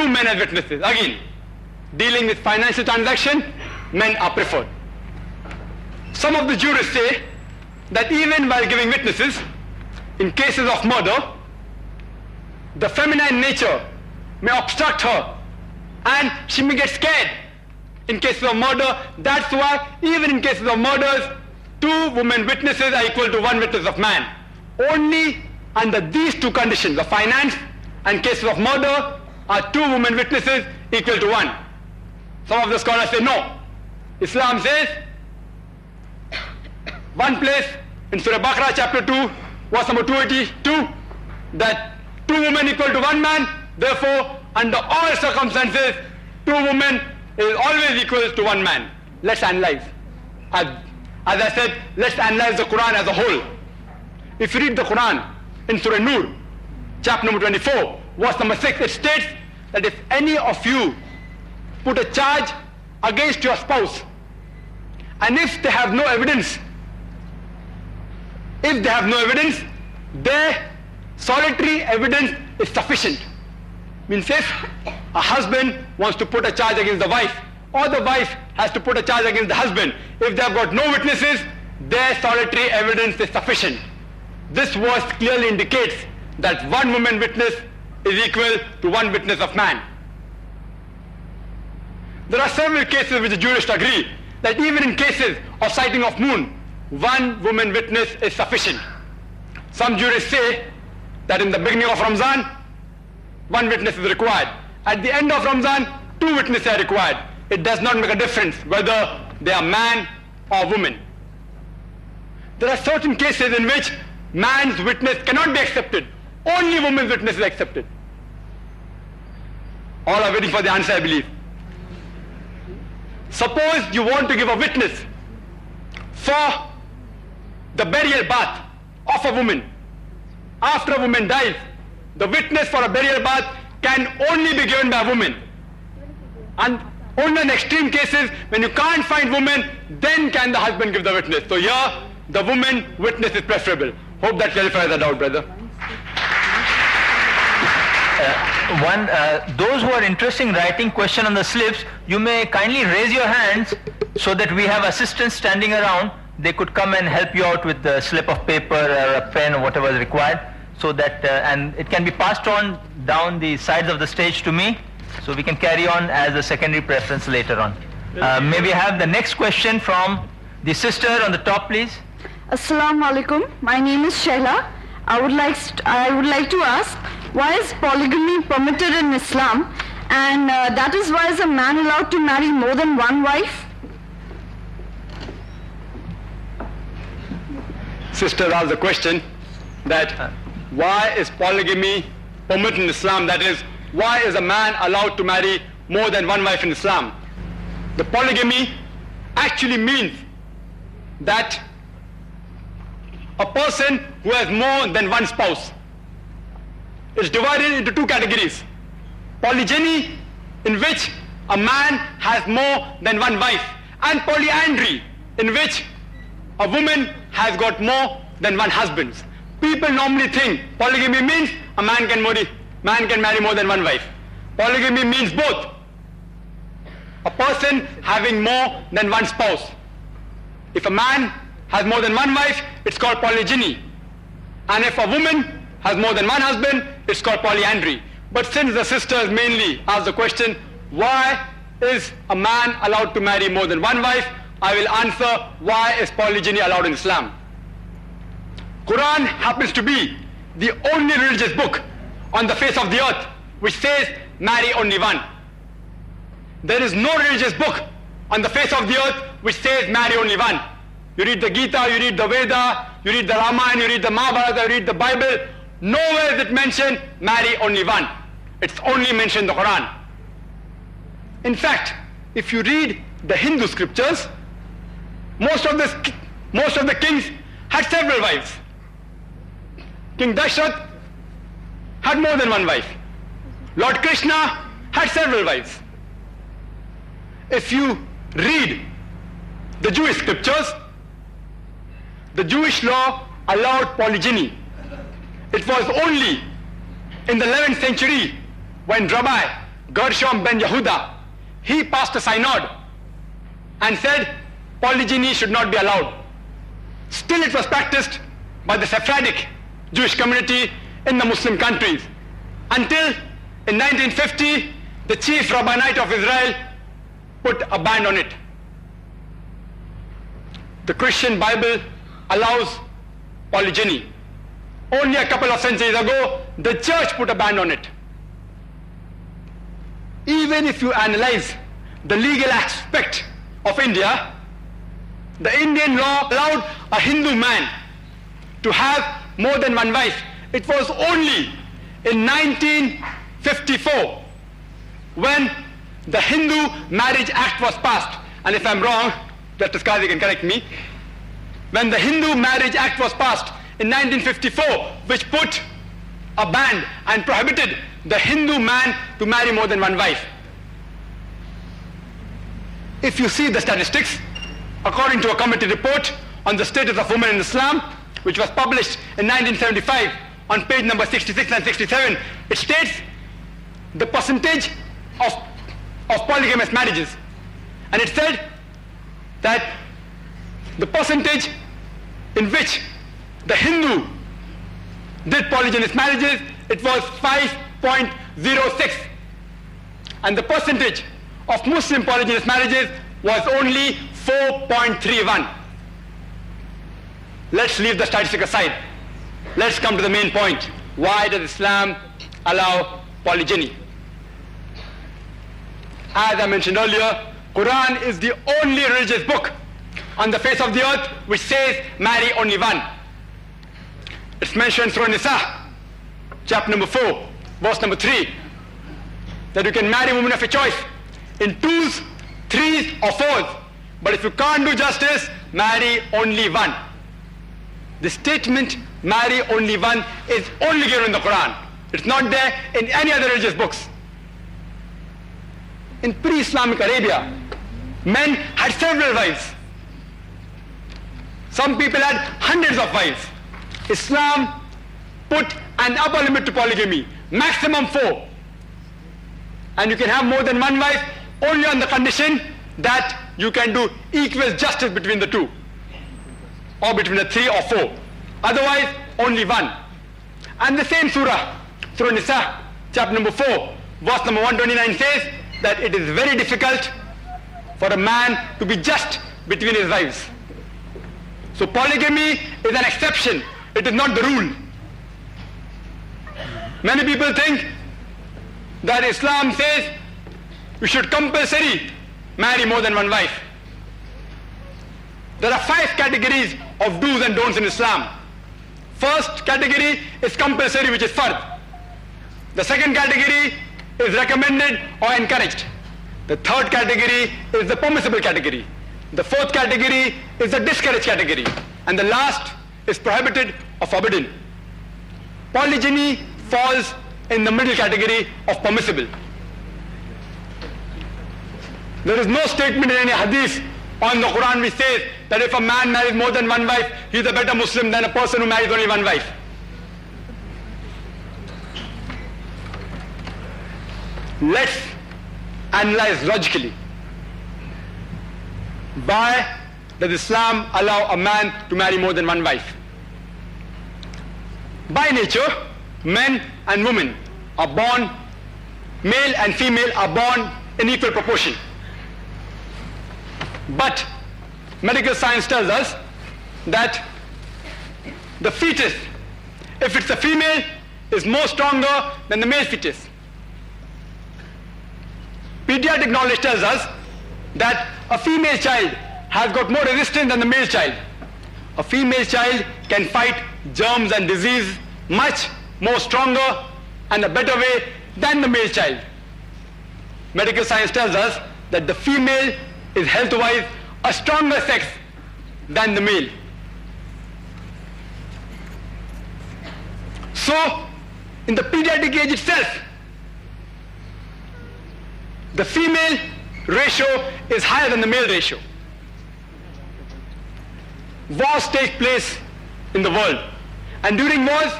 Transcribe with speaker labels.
Speaker 1: 2 men as witnesses. Again, dealing with financial transaction, men are preferred. Some of the jurists say that even while giving witnesses, in cases of murder, the feminine nature may obstruct her and she may get scared in cases of murder. That's why even in cases of murders, 2 women witnesses are equal to 1 witness of man. Only under these 2 conditions, of finance and cases of murder, are 2 women witnesses equal to 1. Some of the scholars say no. Islam says, one place in Surah Baqarah chapter 2, verse number 282, that 2 women equal to 1 man, therefore under all circumstances 2 women is always equal to 1 man. Let's analyze. As I said, let's analyze the Quran as a whole. If you read the Quran in Surah Nur, chapter number 24, verse number 6, it states that if any of you put a charge against your spouse, and if they have no evidence, their solitary evidence is sufficient. Means if a husband wants to put a charge against the wife, or the wife has to put a charge against the husband, if they have got no witnesses, their solitary evidence is sufficient. This verse clearly indicates that 1 woman witness is equal to 1 witness of man. There are several cases which the jurists agree that even in cases of sighting of moon, 1 woman witness is sufficient. Some jurists say that in the beginning of Ramzan, 1 witness is required. At the end of Ramzan, 2 witnesses are required. It does not make a difference whether they are man or woman. There are certain cases in which man's witness cannot be accepted. Only woman's witness is accepted. All are waiting for the answer, I believe. Suppose you want to give a witness for the burial bath of a woman. After a woman dies, the witness for a burial bath can only be given by a woman. And only in extreme cases, when you can't find woman, then can the husband give the witness. So here, the woman witness is preferable. Hope that clarifies the doubt, brother.
Speaker 2: Those who are interested in writing question on the slips, you may kindly raise your hands so that we have assistants standing around. They could come and help you out with the slip of paper or a pen or whatever is required, so that and it can be passed on down the sides of the stage to me, so we can carry on as a secondary preference later on. May we have the next question from the sister on the top, please?
Speaker 3: Assalamu alaikum. My name is Shehla. I would like to ask, why is polygamy permitted in Islam, and that is why is a man allowed to marry more than 1 wife?
Speaker 1: Sister asked the question that why is polygamy permitted in Islam? That is, why is a man allowed to marry more than 1 wife in Islam? The polygamy actually means that a person who has more than 1 spouse is divided into 2 categories. Polygyny, in which a man has more than 1 wife, and polyandry, in which a woman has got more than 1 husband. People normally think polygamy means a man can marry more than 1 wife. Polygamy means both. A person having more than 1 spouse. If a man has more than 1 wife, it's called polygyny. And if a woman has more than 1 husband, it's called polyandry. But since the sisters mainly asked the question, why is a man allowed to marry more than 1 wife? I will answer, why is polygyny allowed in Islam? Quran happens to be the only religious book on the face of the earth which says marry only 1. There is no religious book on the face of the earth which says marry only 1. You read the Gita, you read the Veda, you read the Ramayana, you read the Mahabharata, you read the Bible. Nowhere is it mentioned the only 1. It's only mentioned in the Quran. In fact, if you read the Hindu scriptures, most of the kings had several wives. King Dashrath had more than 1 wife. Lord Krishna had several wives. If you read the Jewish scriptures, the Jewish law allowed polygyny. It was only in the 11th century when Rabbi Gershom ben Yehuda, he passed a synod and said polygyny should not be allowed. Still it was practiced by the Sephardic Jewish community in the Muslim countries until in 1950 the chief rabbinate of Israel put a ban on it. The Christian Bible allows polygyny. Only a couple of centuries ago, the church put a ban on it. Even if you analyze the legal aspect of India, the Indian law allowed a Hindu man to have more than one wife. It was only in 1954 when the Hindu Marriage Act was passed. And if I'm wrong, Justice Qazi can correct me. When the Hindu Marriage Act was passed in 1954, which put a ban and prohibited the Hindu man to marry more than one wife. If you see the statistics, according to a committee report on the status of women in Islam, which was published in 1975 on page number 66 and 67, it states the percentage of polygamous marriages. And it said that the percentage in which the Hindu did polygynous marriages, it was 5.06. And the percentage of Muslim polygynous marriages was only 4.31. Let's leave the statistic aside. Let's come to the main point. Why does Islam allow polygyny? As I mentioned earlier, Quran is the only religious book on the face of the earth which says marry only one. It's mentioned in Surah Nisa, chapter number 4, verse number 3, that you can marry women of your choice in 2s, 3s or 4s. But if you can't do justice, marry only one. The statement, marry only one, is only given in the Quran. It's not there in any other religious books. In pre-Islamic Arabia, men had several wives. Some people had hundreds of wives. Islam put an upper limit to polygamy, maximum 4. And you can have more than one wife only on the condition that you can do equal justice between the two, or between the 3 or 4. Otherwise, only one. And the same surah, Surah Nisa, chapter number 4, verse number 129 says that it is very difficult for a man to be just between his wives. So polygamy is an exception. It is not the rule. Many people think that Islam says you should compulsory marry more than one wife. There are 5 categories of do's and don'ts in Islam. First category is compulsory, which is fard. The second category is recommended or encouraged. The third category is the permissible category. The fourth category is the discouraged category. And the last is prohibited or forbidden. Polygyny falls in the middle category of permissible. There is no statement in any hadith on the Quran which says that if a man marries more than one wife, he is a better Muslim than a person who marries only one wife. Let's analyze logically. Why does Islam allow a man to marry more than one wife? By nature, men and women are born, male and female are born in equal proportion. But medical science tells us that the fetus, if it's a female, is more stronger than the male fetus. Pediatric knowledge tells us that a female child has got more resistance than the male child. A female child can fight germs and disease much more stronger and a better way than the male child. Medical science tells us that the female is health-wise a stronger sex than the male. So, in the pediatric age itself, the female ratio is higher than the male ratio. Wars take place in the world, and during wars,